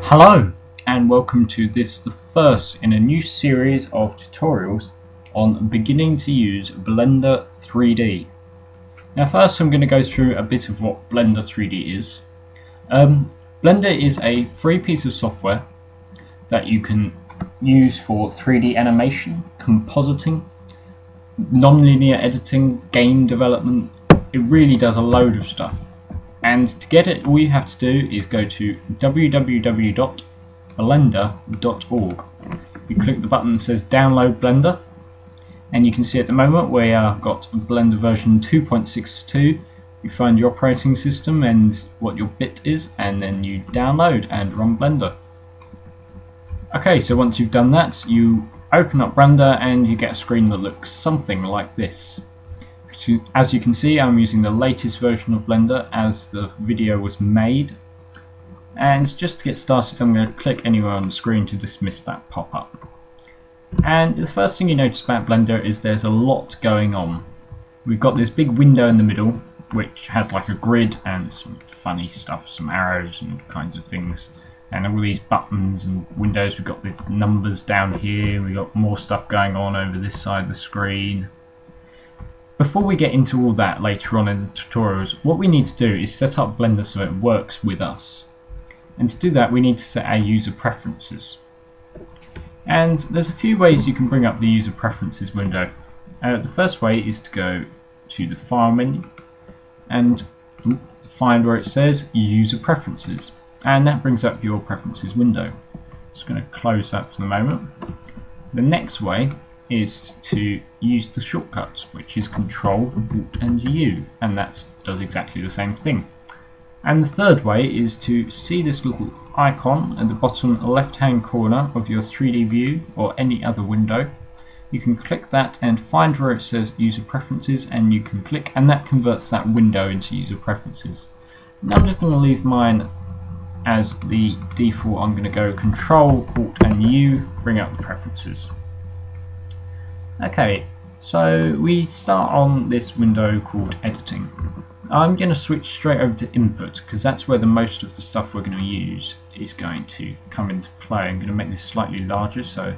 Hello and welcome to the first in a new series of tutorials on beginning to use Blender 3D. Now first I'm going to go through a bit of what Blender 3D is. Blender is a free piece of software that you can use for 3D animation, compositing, non-linear editing, game development. It really does a load of stuff. And to get it, all you have to do is go to www.blender.org. You click the button that says download Blender, and you can see at the moment we have got Blender version 2.62. You find your operating system and what your bit is, and then you download and run Blender. Okay, so once you've done that, you open up Blender and you get a screen that looks something like this. As you can see, I'm using the latest version of Blender as the video was made. And just to get started, I'm going to click anywhere on the screen to dismiss that pop-up. And the first thing you notice about Blender is there's a lot going on. We've got this big window in the middle, which has like a grid and some funny stuff, some arrows and kinds of things. And all these buttons and windows. We've got these numbers down here. We've got more stuff going on over this side of the screen. Before we get into all that later on in the tutorials, what we need to do is set up Blender so it works with us. And to do that, we need to set our user preferences. And there's a few ways you can bring up the user preferences window. The first way is to go to the File menu and find where it says User Preferences. And that brings up your preferences window. Just going to close that for the moment. The next way is to use the shortcuts, which is Control, Alt and U, and that does exactly the same thing. And the third way is to see this little icon at the bottom left hand corner of your 3D view or any other window. You can click that and find where it says User Preferences, and you can click, and that converts that window into User Preferences. Now I'm just going to leave mine as the default. I'm going to go Control, Alt and U, bring up the preferences. Okay, so we start on this window called Editing. I'm going to switch straight over to Input because that's where the most of the stuff we're going to use is going to come into play. I'm going to make this slightly larger so it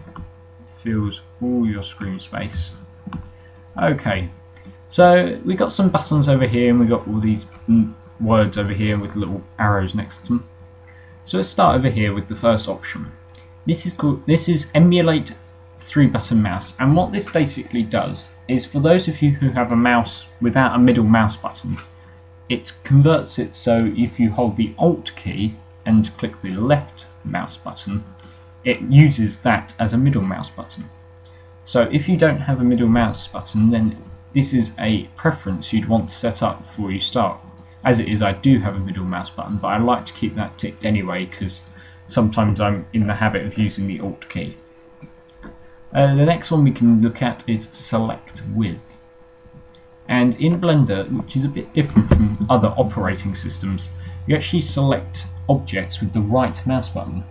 fills all your screen space. Okay, so we got some buttons over here and we got all these words over here with little arrows next to them. So let's start over here with the first option. This is Emulate 3-button mouse, and what this basically does is, for those of you who have a mouse without a middle mouse button, it converts it so if you hold the Alt key and click the left mouse button, it uses that as a middle mouse button. So if you don't have a middle mouse button, then this is a preference you'd want to set up before you start. As it is, I do have a middle mouse button, but I like to keep that ticked anyway because sometimes I'm in the habit of using the Alt key. The next one we can look at is Select With. And in Blender, which is a bit different from other operating systems, you actually select objects with the right mouse button.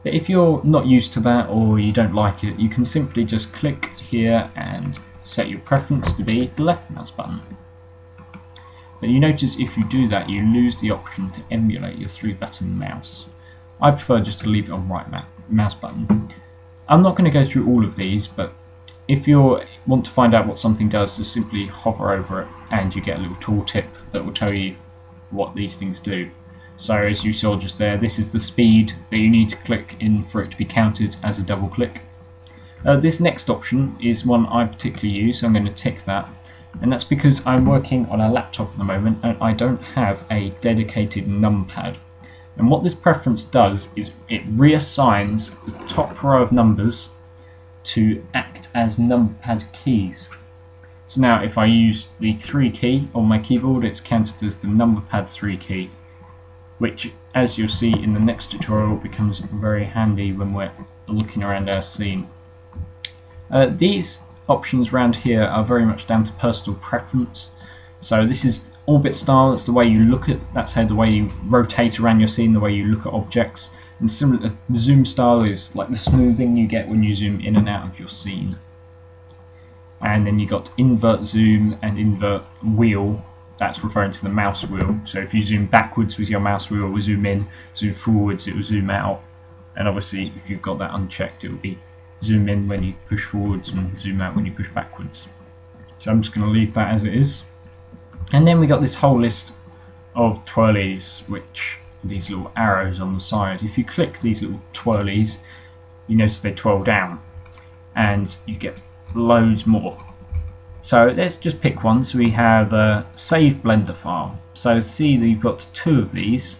But if you're not used to that or you don't like it, you can simply just click here and set your preference to be the left mouse button. But you notice if you do that, you lose the option to emulate your 3-button mouse. I prefer just to leave it on right mouse button. I'm not going to go through all of these, but if you want to find out what something does, just simply hover over it and you get a little tooltip that will tell you what these things do. So as you saw just there, this is the speed that you need to click in for it to be counted as a double click. This next option is one I particularly use, so I'm going to tick that. And that's because I'm working on a laptop at the moment and I don't have a dedicated numpad. And what this preference does is it reassigns the top row of numbers to act as numpad keys. So now if I use the 3 key on my keyboard, it's counted as the numpad 3 key, which, as you'll see in the next tutorial, becomes very handy when we're looking around our scene. These options around here are very much down to personal preference. So this is orbit style, that's the way you look at, that's how the way you rotate around your scene, the way you look at objects. And similar, the zoom style is like the smoothing you get when you zoom in and out of your scene. And then you got invert zoom and invert wheel, that's referring to the mouse wheel. So if you zoom backwards with your mouse wheel, it will zoom in, zoom forwards, it will zoom out. and obviously if you've got that unchecked, it will be zoom in when you push forwards and zoom out when you push backwards. So I'm just going to leave that as it is. And then we got this whole list of twirlies, which are these little arrows on the side. If you click these little twirlies, you notice they twirl down, and you get loads more. So let's just pick one. So we have a save blender file. So see that you've got 2 of these,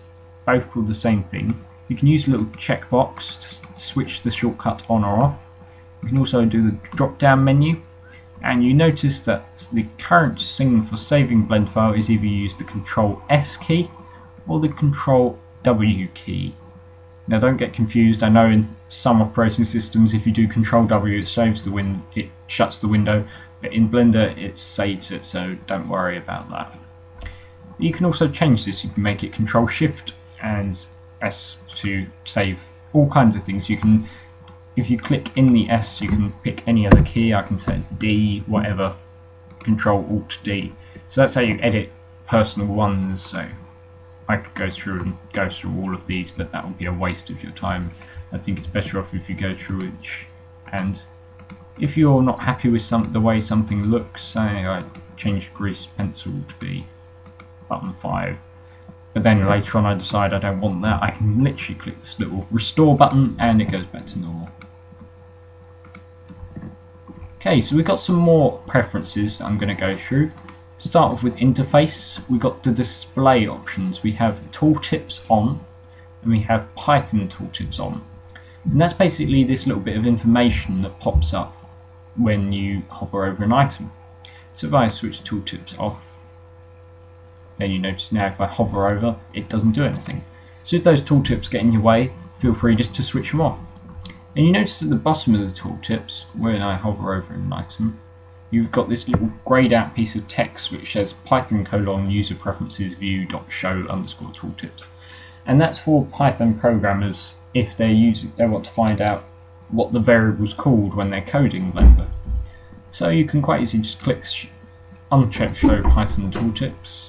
both called the same thing. You can use a little checkbox to switch the shortcut on or off. You can also do the drop down menu, and you notice that the current thing for saving blend file is either use the Control S key or the Control W key. Now don't get confused, I know in some operating systems if you do Control W it shuts the window, but in Blender it saves it, so don't worry about that. You can also change this. You can make it Control Shift and S to save all kinds of things. You can, if you click in the S, you can pick any other key. I can set it D, whatever, Control Alt D. So that's how you edit personal ones. So I could go through all of these, but that would be a waste of your time. I think it's better off if you go through each. And if you're not happy with the way something looks, say I changed grease pencil to be button 5, but then later on I decide I don't want that, I can literally click this little restore button and it goes back to normal. Okay, so we've got some more preferences that I'm going to go through. Start off with interface. We've got the display options. We have tooltips on and we have Python tooltips on. And that's basically this little bit of information that pops up when you hover over an item. So if I switch tooltips off, then you notice now if I hover over, it doesn't do anything. So if those tooltips get in your way, feel free just to switch them off. And you notice at the bottom of the tooltips, when I hover over an item, you've got this little grayed out piece of text which says Python : user preferences view.show _ tooltips. And that's for Python programmers if they want to find out what the variable's called when they're coding Blender. So you can quite easily just click uncheck show Python tooltips,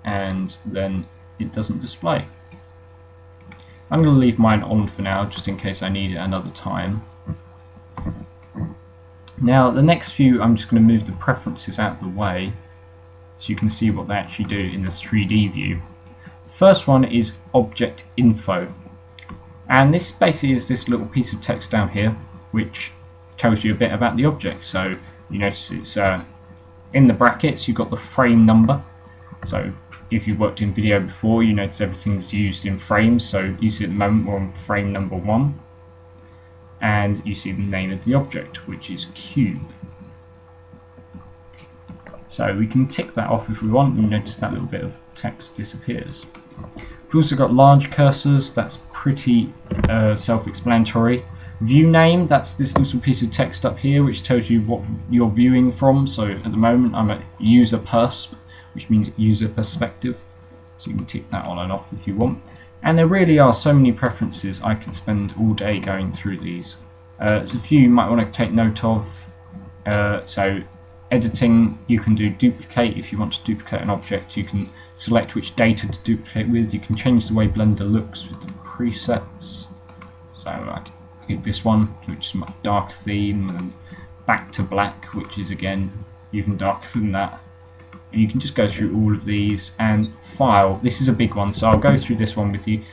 and then it doesn't display. I'm going to leave mine on for now just in case I need it another time. Now the next few, I'm just going to move the preferences out of the way so you can see what they actually do in the 3D view. The first one is object info, and this basically is this little piece of text down here which tells you a bit about the object. So you notice it's in the brackets you've got the frame number. So if you've worked in video before, you notice everything's used in frames. So you see at the moment we're on frame number 1, and you see the name of the object, which is cube. So we can tick that off if we want. You notice that little bit of text disappears. We've also got large cursors. That's pretty self-explanatory. View name, that's this little piece of text up here which tells you what you're viewing from. So at the moment I'm at user persp, which means user perspective. So you can tick that on and off if you want. And there really are so many preferences. I could spend all day going through these. There's a few you might want to take note of. So editing, you can do duplicate. If you want to duplicate an object, you can select which data to duplicate with. You can change the way Blender looks with the presets. So I can pick this one, which is a much darker theme, and back to black, which is again even darker than that. And you can just go through all of these. And file, this is a big one, so I'll go through this one with you.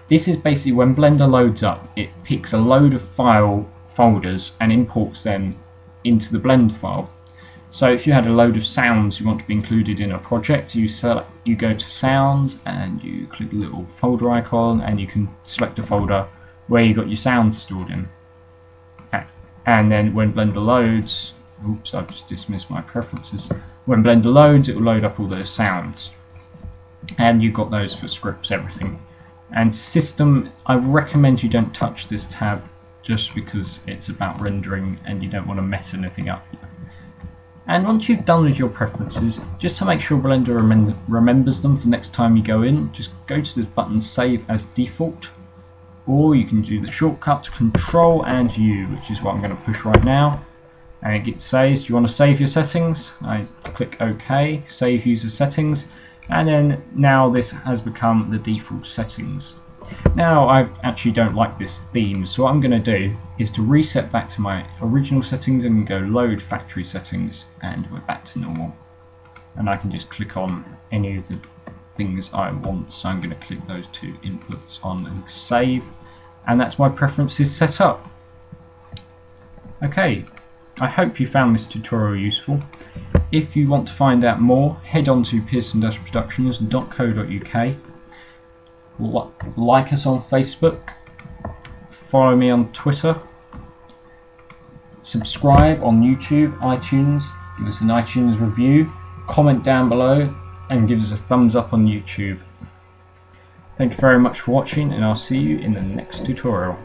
This is basically when Blender loads up, it picks a load of file folders and imports them into the blend file. So if you had a load of sounds you want to be included in a project, you go to sounds and you click the little folder icon and you can select a folder where you got your sounds stored in. And then when Blender loads, oops, I've just dismissed my preferences. When Blender loads, it will load up all those sounds. And you've got those for scripts, everything. And system, I recommend you don't touch this tab just because it's about rendering and you don't want to mess anything up. And once you've done with your preferences, just to make sure Blender remembers them for next time you go in, just go to this button Save as Default, or you can do the shortcut Control and U, which is what I'm going to push right now. And it says, do you want to save your settings? I click OK, Save User Settings, and then now this has become the default settings. Now I actually don't like this theme, so what I'm going to do is to reset back to my original settings and go load factory settings, and we're back to normal. And I can just click on any of the things I want, so I'm going to click those two inputs on and save, and that's my preferences set up. Okay, I hope you found this tutorial useful. If you want to find out more, head on to pearson-productions.co.uk. Like us on Facebook, follow me on Twitter, subscribe on YouTube, iTunes, give us an iTunes review, comment down below, and give us a thumbs up on YouTube. Thank you very much for watching, and I'll see you in the next tutorial.